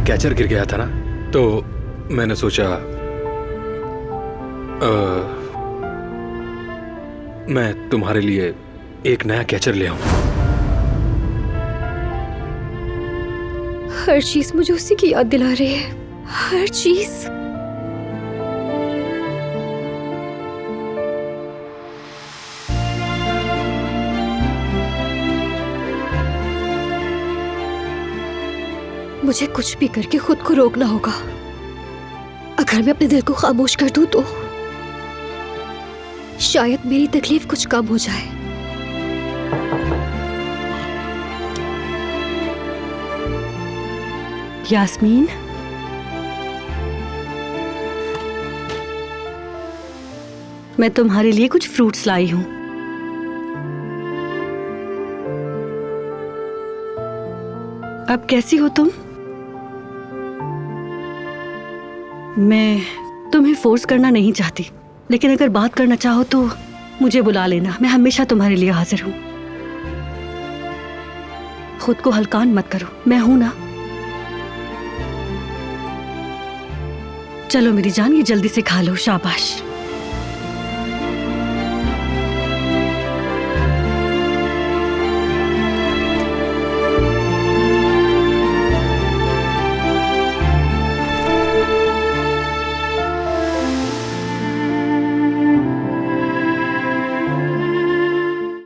Catcher गिर गया था ना, तो मैंने सोचा मैं तुम्हारे लिए एक नया कैचर ले आऊं। हर चीज मुझे उसी की याद दिला रही है, हर चीज। मुझे कुछ भी करके खुद को रोकना होगा। अगर मैं अपने दिल को खामोश कर दूं तो शायद मेरी तकलीफ कुछ कम हो जाए। यास्मीन, मैं तुम्हारे लिए कुछ फ्रूट्स लाई हूं। अब कैसी हो तुम? मैं तुम्हें फोर्स करना नहीं चाहती, लेकिन अगर बात करना चाहो तो मुझे बुला लेना। मैं हमेशा तुम्हारे लिए हाजिर हूं। खुद को हल्कान मत करो, मैं हूं ना। चलो मेरी जान, ये जल्दी से खा लो। शाबाश।